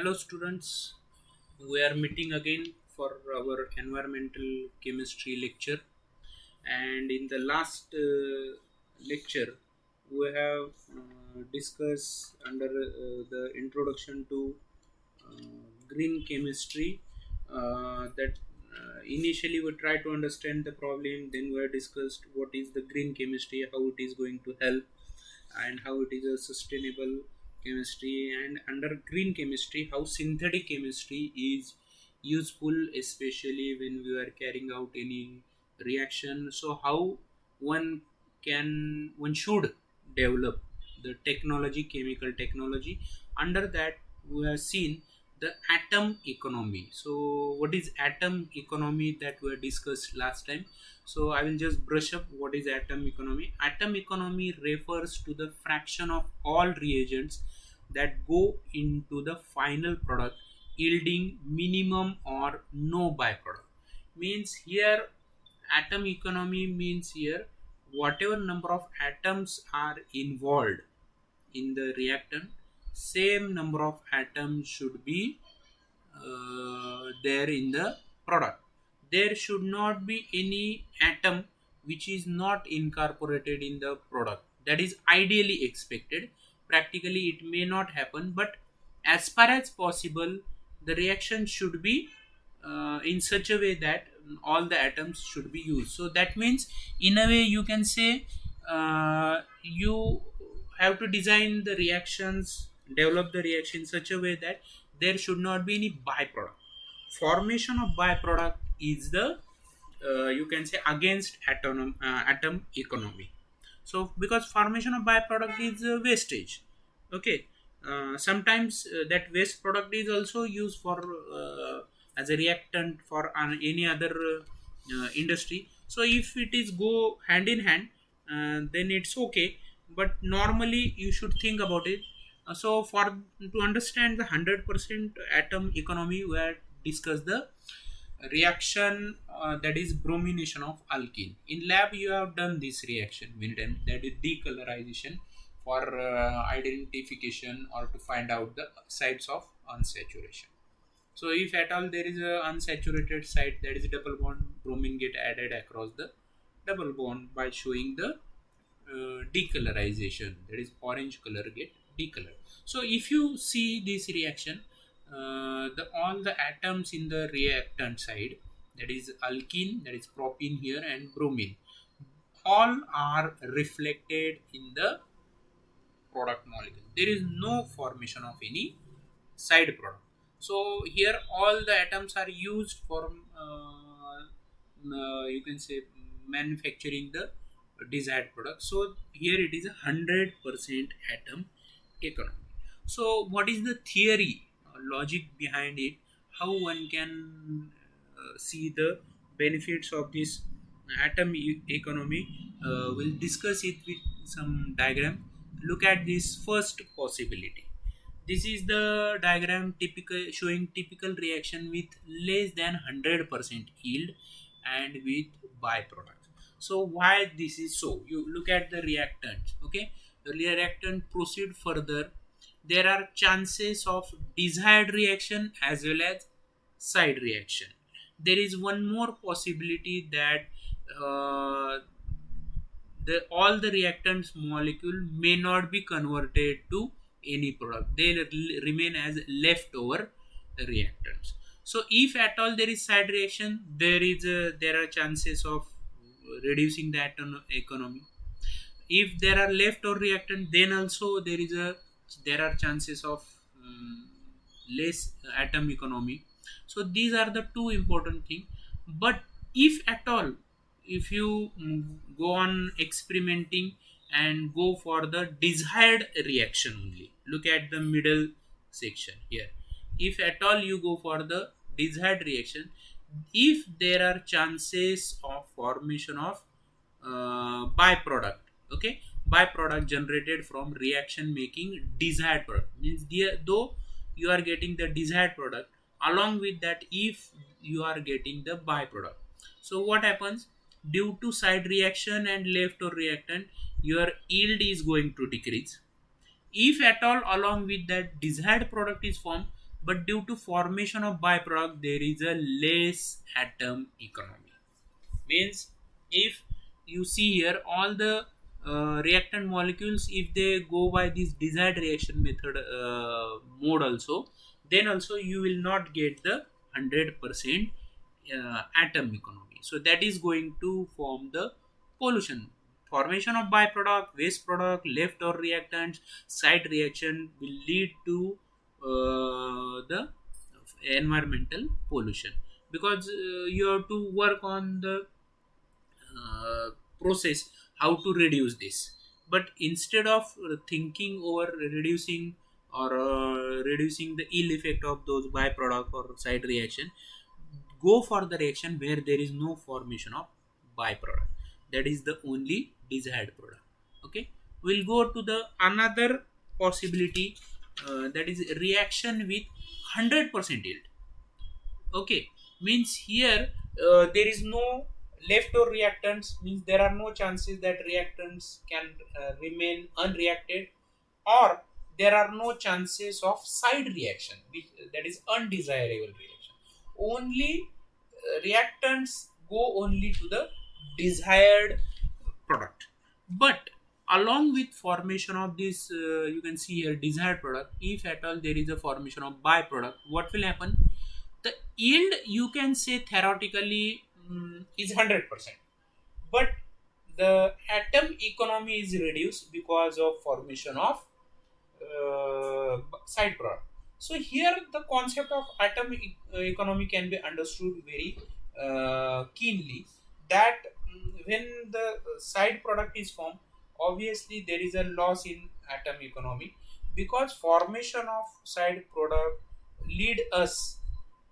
Hello, students. We are meeting again for our environmental chemistry lecture. And in the last lecture, we have discussed under the introduction to green chemistry. That initially we try to understand the problem, then we have discussed what is the green chemistry, how it is going to help, and how it is a sustainable chemistry, and under green chemistry how synthetic chemistry is useful, especially when we are carrying out any reaction. So how one should develop the technology, chemical technology. Under that we have seen the atom economy. So what is atom economy, that we discussed last time. So I will just brush up what is atom economy. Atom economy refers to the fraction of all reagents that go into the final product yielding minimum or no byproduct. Means here atom economy means here whatever number of atoms are involved in the reactant, same number of atoms should be there in the product. There should not be any atom which is not incorporated in the product. That is ideally expected. Practically it may not happen, but as far as possible the reaction should be in such a way that all the atoms should be used. So that means in a way you can say you have to design the reactions, develop the reaction in such a way that there should not be any byproduct. Formation of byproduct is the you can say against atom economy. So because formation of byproduct is wastage. Okay. Sometimes that waste product is also used for as a reactant for any other industry. So if it is go hand in hand, then it's okay, but normally you should think about it. So for to understand the 100% atom economy, we have discussed the reaction that is bromination of alkene. In lab you have done this reaction many times, that is decolorization for identification or to find out the sites of unsaturation. So if at all there is a unsaturated site, that is a double bond, bromine get added across the double bond by showing the decolorization, that is orange color get decolored. So if you see this reaction, the all the atoms in the reactant side, that is alkene, that is propene here, and bromine, all are reflected in the product molecule. There is no formation of any side product. So here all the atoms are used for you can say manufacturing the desired product. So here it is 100% atom economy. So what is the theory logic behind it, how one can see the benefits of this atom economy? We'll discuss it with some diagram. Look at this first possibility. This is the diagram typical showing typical reaction with less than 100% yield and with byproducts. So why this is so? You look at the reactant. Okay, the reactant proceed further. There are chances of desired reaction as well as side reaction. There is one more possibility that uh, the all the reactants molecule may not be converted to any product. They remain as leftover reactants. So if at all there is side reaction, there are chances of reducing the atom economy. If there are leftover reactant, then also there are chances of less atom economy. So these are the two important things. But if at all, if you go on experimenting and go for the desired reaction only, look at the middle section here. If at all you go for the desired reaction, if there are chances of formation of byproduct. Okay, byproduct generated from reaction making desired product, means though you are getting the desired product, along with that if you are getting the byproduct. So what happens, due to side reaction and left or reactant, your yield is going to decrease. If at all along with that desired product is formed, but due to formation of byproduct there is a less atom economy. Means if you see here all the reactant molecules, if they go by this desired reaction method mode also, then also you will not get the 100% atom economy. So that is going to form the pollution. Formation of byproduct, waste product, leftover reactants, side reaction will lead to the environmental pollution, because you have to work on the uh, process how to reduce this. But instead of thinking over reducing or reducing the ill effect of those byproduct or side reaction, go for the reaction where there is no formation of byproduct, that is the only desired product. Okay, we'll go to the another possibility, that is reaction with 100% yield. Okay, means here there is no leftover reactants, means there are no chances that reactants can remain unreacted, or there are no chances of side reaction, which that is undesirable reaction. Only reactants go only to the desired product. But along with formation of this, you can see here desired product, if at all there is a formation of byproduct, what will happen? The yield, you can say theoretically, is 100%, but the atom economy is reduced because of formation of side product. So here the concept of atom economy can be understood very keenly, that when the side product is formed, obviously there is a loss in atom economy, because formation of side product lead us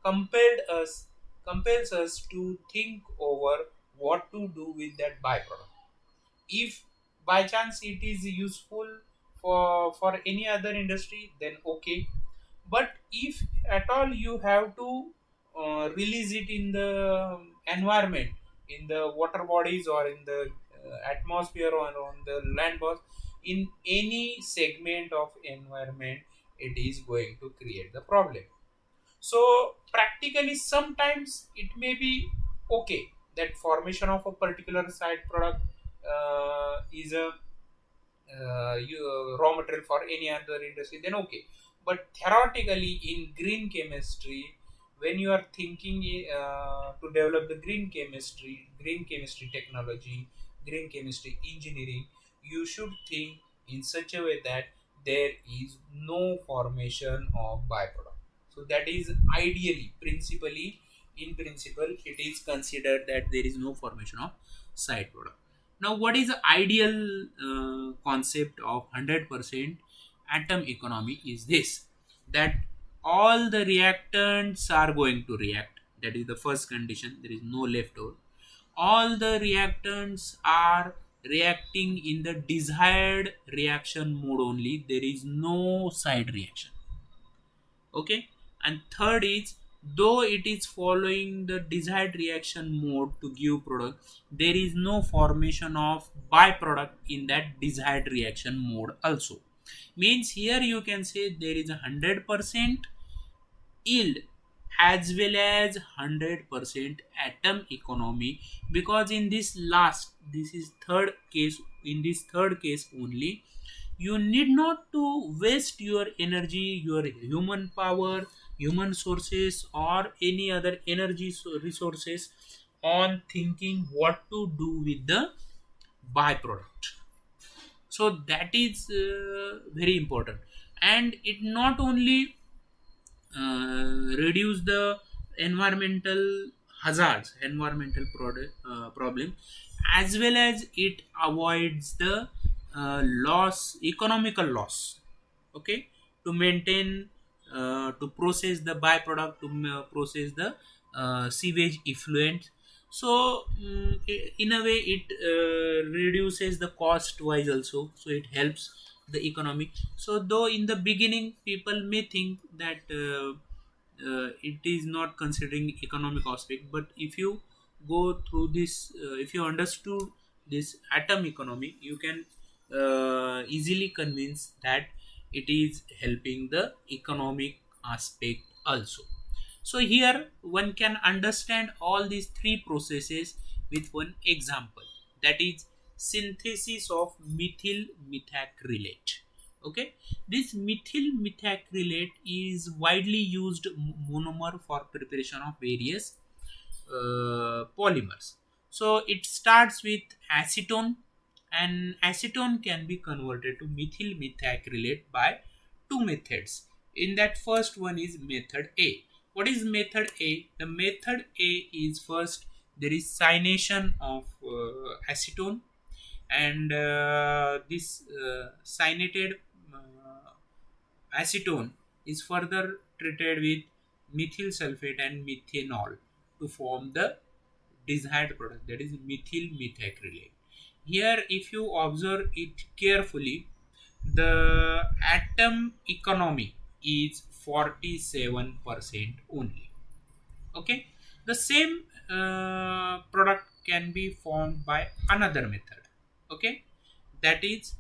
compelled us compels us to think over what to do with that byproduct. If by chance it is useful for any other industry, then okay. But if at all you have to release it in the environment, in the water bodies or in the atmosphere or on the land mass, in any segment of environment, it is going to create the problem. So practically sometimes it may be okay that formation of a particular side product is a raw material for any other industry, then okay. But theoretically in green chemistry, when you are thinking to develop the green chemistry technology, green chemistry engineering, you should think in such a way that there is no formation of byproduct. So that is ideally, principally, in principle, it is considered that there is no formation of side product. Now, what is the ideal concept of 100% atom economy is this, that all the reactants are going to react. That is the first condition. There is no leftover. All the reactants are reacting in the desired reaction mode only. There is no side reaction. Okay, and third is, though it is following the desired reaction mode to give product, there is no formation of byproduct in that desired reaction mode also. Means here you can say there is 100% yield as well as 100% atom economy, because in this last, this is third case, in this third case only, you need not to waste your energy, your human power, human sources, or any other energy resources on thinking what to do with the byproduct. So that is very important. And it not only reduce the environmental hazards, environmental problem, as well as it avoids the loss, economical loss. Okay, to maintain, to process the byproduct, to process the sewage effluent. So in a way it reduces the cost wise also, so it helps the economy. So though in the beginning people may think that it is not considering economic aspect, but if you go through this, if you understood this atom economy, you can easily convince that it is helping the economic aspect also. So here one can understand all these three processes with one example, that is synthesis of methyl methacrylate. Okay, this methyl methacrylate is widely used monomer for preparation of various polymers. So it starts with acetone, and acetone can be converted to methyl methacrylate by two methods. In that, first one is method A. What is method A? The method A is, first there is cyanation of acetone, and this cyanated acetone is further treated with methyl sulfate and methanol to form the desired product, that is methyl methacrylate. Here, if you observe it carefully, the atom economy is 47% only. Okay, the same product can be formed by another method. Okay, that is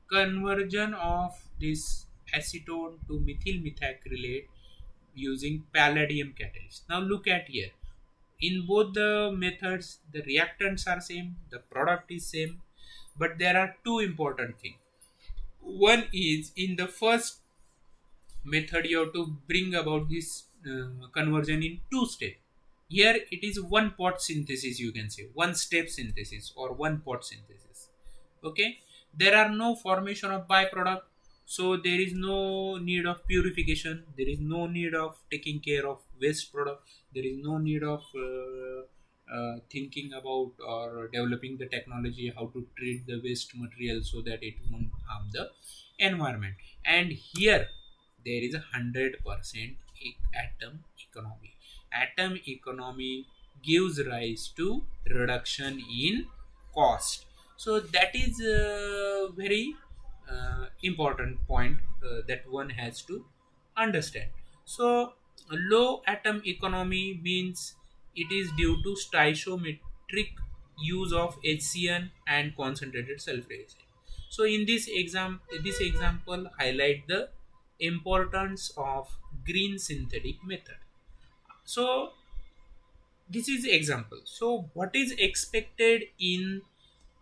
conversion of this acetone to methyl methacrylate using palladium catalyst. Now look at here. In both the methods, the reactants are same, the product is same, but there are two important things. One is, in the first method you have to bring about this conversion in two steps. Here it is one pot synthesis, you can say one step synthesis or one pot synthesis. Okay, there are no formation of byproduct, so there is no need of purification, there is no need of taking care of waste product, there is no need of thinking about or developing the technology how to treat the waste material so that it won't harm the environment. And here there is 100% atom economy. Atom economy gives rise to reduction in cost. So that is a very important point that one has to understand. So low atom economy means it is due to stoichiometric use of HCN and concentrated sulfuric acid. So in this example highlight the importance of green synthetic method. So this is example. So what is expected in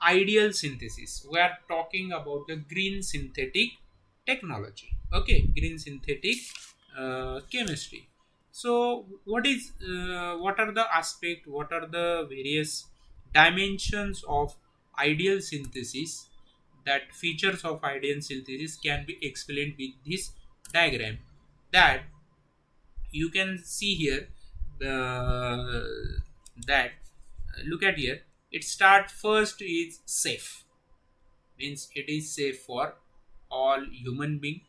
ideal synthesis? We are talking about the green synthetic technology. Okay, green synthetic chemistry. So what are the aspect, what are the various dimensions of ideal synthesis? That features of ideal synthesis can be explained with this diagram, that you can see here. That look at here, it start first is safe, means it is safe for all human being,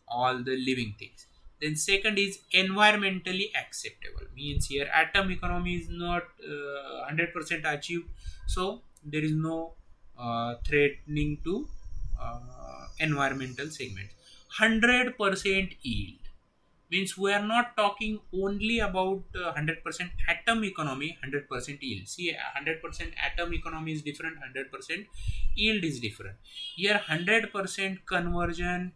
all the living things. Then second is environmentally acceptable, means here atom economy is not 100% achieved, so there is no threatening to environmental segments. 100% yield, means we are not talking only about 100% atom economy, 100% yield. See, 100% atom economy is different, 100% yield is different. Here 100% conversion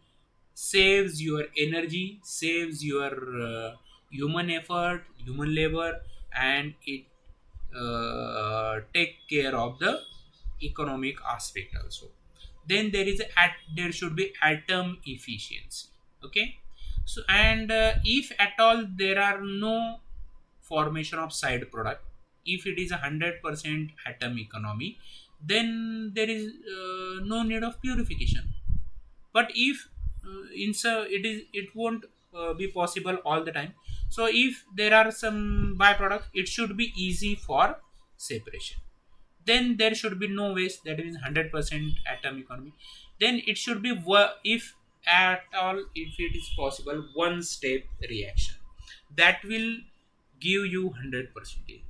saves your energy, saves your human effort, human labor, and it take care of the economic aspect also. Then there should be atom efficiency. Okay, so and if at all there are no formation of side product, if it is 100% atom economy, then there is no need of purification. But if it won't be possible all the time. So if there are some byproducts, it should be easy for separation. Then there should be no waste, that is 100% atom economy. Then it should be if at all, if it is possible, one step reaction that will give you 100%.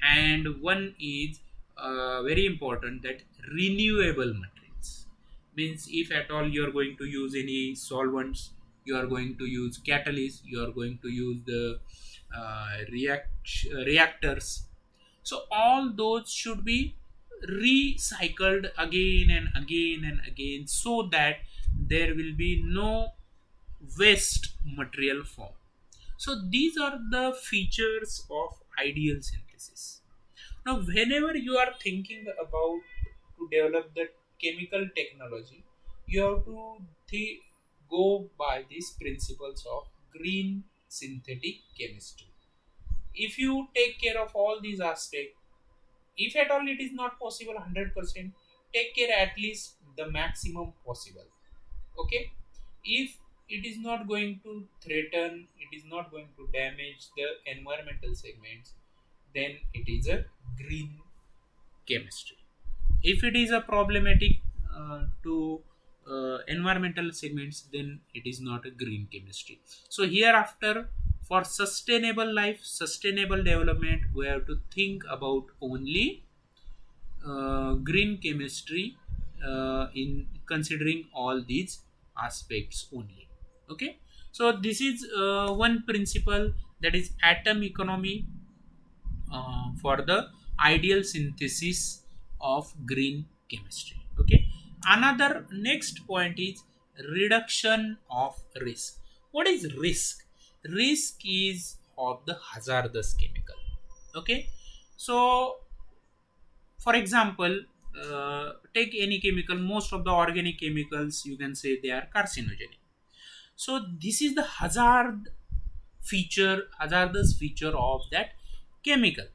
And one is very important, that renewable materials, means if at all you are going to use any solvents, you are going to use catalyst, you are going to use the reactors, so all those should be recycled again and again and again, so that there will be no waste material form. So these are the features of ideal synthesis. Now, whenever you are thinking about to develop the chemical technology, you have to go by these principles of green synthetic chemistry. If you take care of all these aspects, if at all it is not possible 100%, take care at least the maximum possible. Okay, if it is not going to threaten, it is not going to damage the environmental segments, then it is a green chemistry. If it is a problematic to environmental segments, then it is not a green chemistry. So hereafter, for sustainable life, sustainable development, we have to think about only green chemistry in considering all these aspects only. Okay, so this is one principle, that is atom economy, for the ideal synthesis of green chemistry. Okay, another next point is reduction of risk. What is risk? Risk is of the hazardous chemical. Okay, so for example, take any chemical. Most of the organic chemicals, you can say they are carcinogenic. So this is the hazardous feature of that chemical.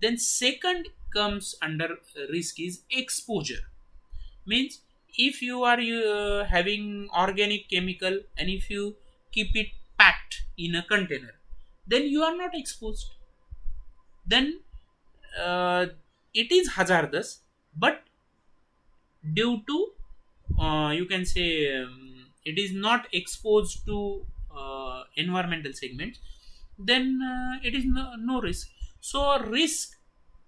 Then second comes under risk is exposure. Means if you are having organic chemical and if you keep it packed in a container, then you are not exposed. Then uh, it is hazardous, but due to you can say it is not exposed to environmental segments, then it is no risk. So risk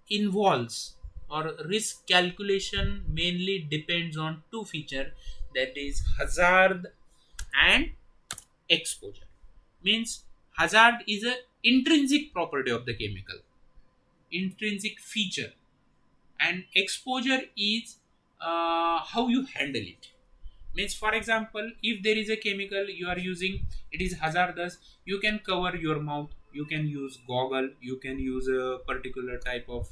involves, or risk calculation mainly depends on two feature, that is hazard and exposure. Means hazard is a intrinsic property of the chemical, intrinsic feature, and exposure is how you handle it. Means for example, if there is a chemical you are using, it is hazardous, you can cover your mouth, you can use goggle, you can use a particular type of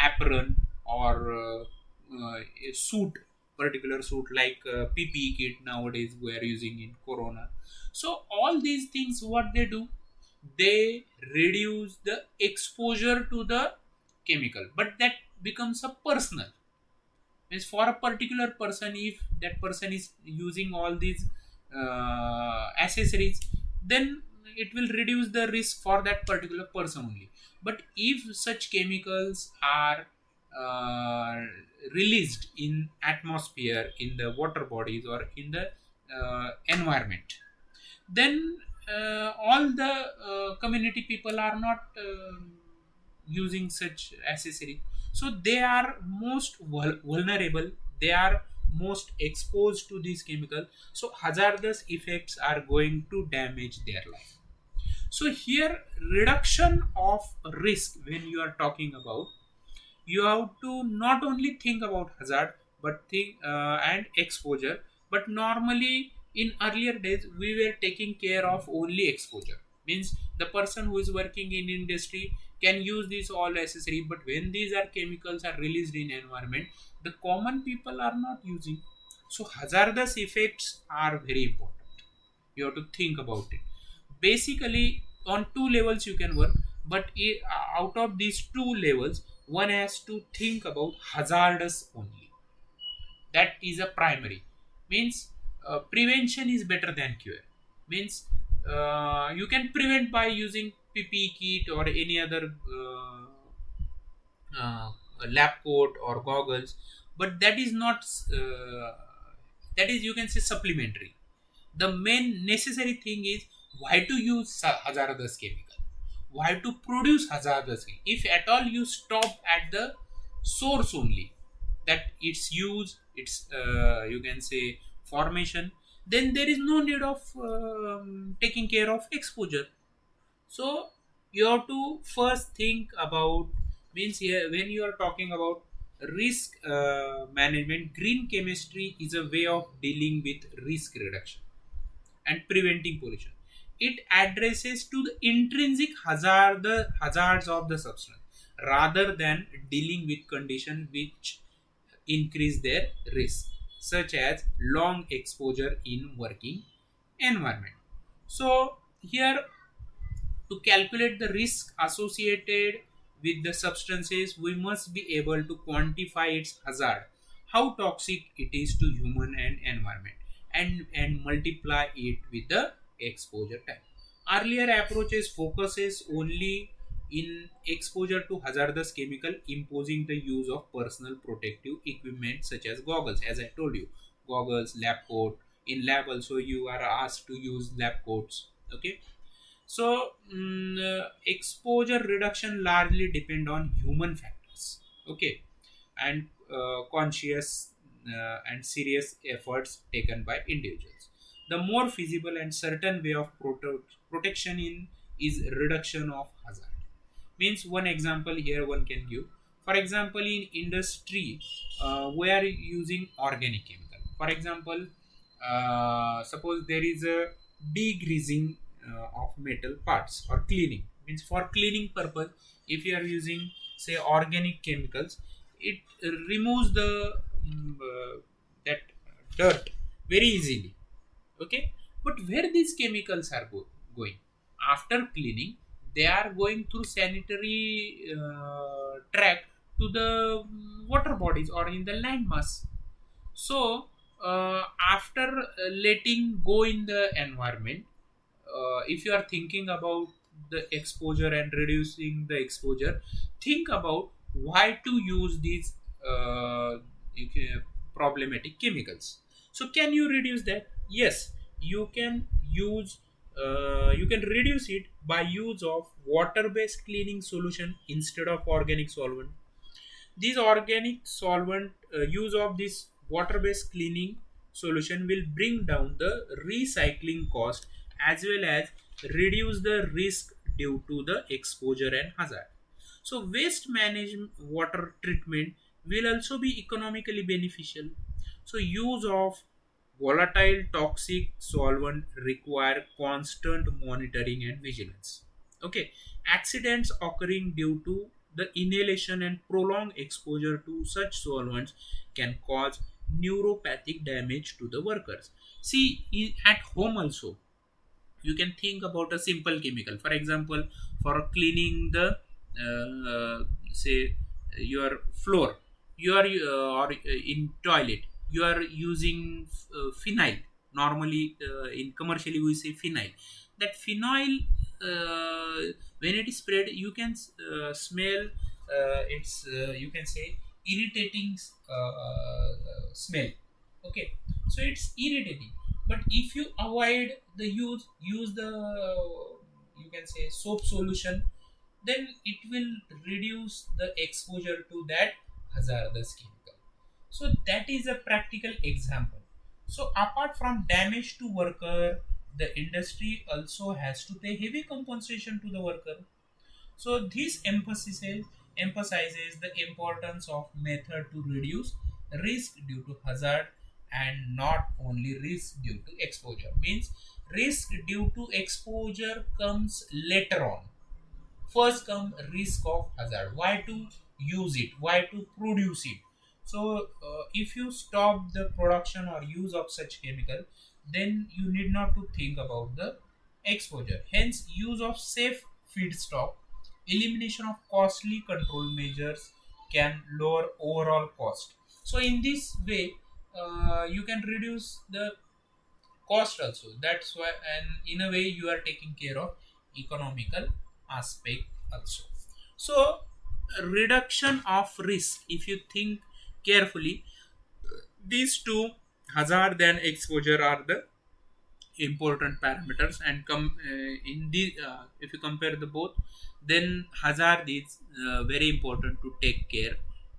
apron, or a suit, particular suit like PPE kit nowadays we are using in corona. So all these things, what they do, they reduce the exposure to the chemical, but that becomes a personal. Means for a particular person, if that person is using all these accessories, then it will reduce the risk for that particular person only. But if such chemicals are uh, released in atmosphere, in the water bodies, or in the environment, then all the community people are not using such accessory, so they are most vulnerable, they are most exposed to these chemicals, so hazardous effects are going to damage their life. So here, reduction of risk, when you are talking about, you have to not only think about hazard, but think and exposure. But normally in earlier days we were taking care of only exposure. Means the person who is working in industry can use these all accessory, but when these are chemicals are released in environment, the common people are not using. So hazardous effects are very important, you have to think about it. Basically on two levels you can work, but out of these two levels, one has to think about hazardous only. That is a primary. Means prevention is better than cure. Means you can prevent by using PPE kit or any other uh, lab coat or goggles, but that is not that is, you can say, supplementary. The main necessary thing is why to use hazardous chemical, why to produce hazardous chemical. If at all you stop at the source only, that its use, its you can say formation, then there is no need of taking care of exposure. So you have to first think about, means here when you are talking about risk management, green chemistry is a way of dealing with risk reduction. and preventing pollution. It addresses to the intrinsic hazards of the substance rather than dealing with conditions which increase their risk, such as long exposure in working environment. So here, to calculate the risk associated with the substances, we must be able to quantify its hazard, how toxic it is to human and environment, and multiply it with the exposure time. Earlier approaches focuses only in exposure to hazardous chemical, imposing the use of personal protective equipment such as goggles. As I told you, goggles, lab coat. In lab also you are asked to use lab coats. Okay, so exposure reduction largely depend on human factors. Okay, and conscious and serious efforts taken by individuals. The more feasible and certain way of protection in is reduction of hazard. Means one example here one can give. For example, in industry, we are using organic chemical. For example, suppose there is a degreasing of metal parts or cleaning. Means for cleaning purpose, if you are using say organic chemicals, it removes the that dirt very easily. Okay, but where these chemicals are going after cleaning, they are going through sanitary tract to the water bodies or in the land mass. So after letting go in the environment, if you are thinking about the exposure and reducing the exposure, think about why to use these problematic chemicals. So can you reduce that? Yes, you can use, you can reduce it by use of water based cleaning solution instead of organic solvent. These organic solvent use of this water based cleaning solution will bring down the recycling cost as well as reduce the risk due to the exposure and hazard. So waste management water treatment will also be economically beneficial. So use of volatile toxic solvent require constant monitoring and vigilance. Okay, accidents occurring due to the inhalation and prolonged exposure to such solvents can cause neuropathic damage to the workers. See, at home also, you can think about a simple chemical. For example, for cleaning the say your floor, you are or in toilet, you are using phenyl. Normally, in commercially we say phenyl. That phenyl, when it is spread, you can smell. It's you can say irritating smell. Okay, so it's irritating. But if you avoid the use the you can say soap solution, then it will reduce the exposure to that hazardous chemical. So that is a practical example. So apart from damage to worker, the industry also has to pay heavy compensation to the worker. So this emphasizes the importance of method to reduce risk due to hazard and not only risk due to exposure. Means risk due to exposure comes later on. First come risk of hazard. Why to use it? Why to produce it? So if you stop the production or use of such chemical, then you need not to think about the exposure. Hence, use of safe feedstock, elimination of costly control measures can lower overall cost. So in this way, you can reduce the cost also. That's why, and in a way, you are taking care of economical aspect also. So reduction of risk, if you think carefully, these two, hazard and exposure, are the important parameters, and come in the if you compare the both, then hazard is very important to take care,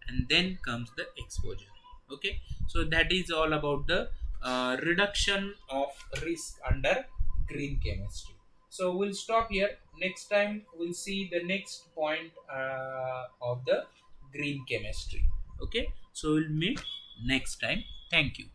and then comes the exposure. Okay, so that is all about the reduction of risk under green chemistry. So we'll stop here. Next time we'll see the next point of the green chemistry. Okay, so we'll meet next time. Thank you.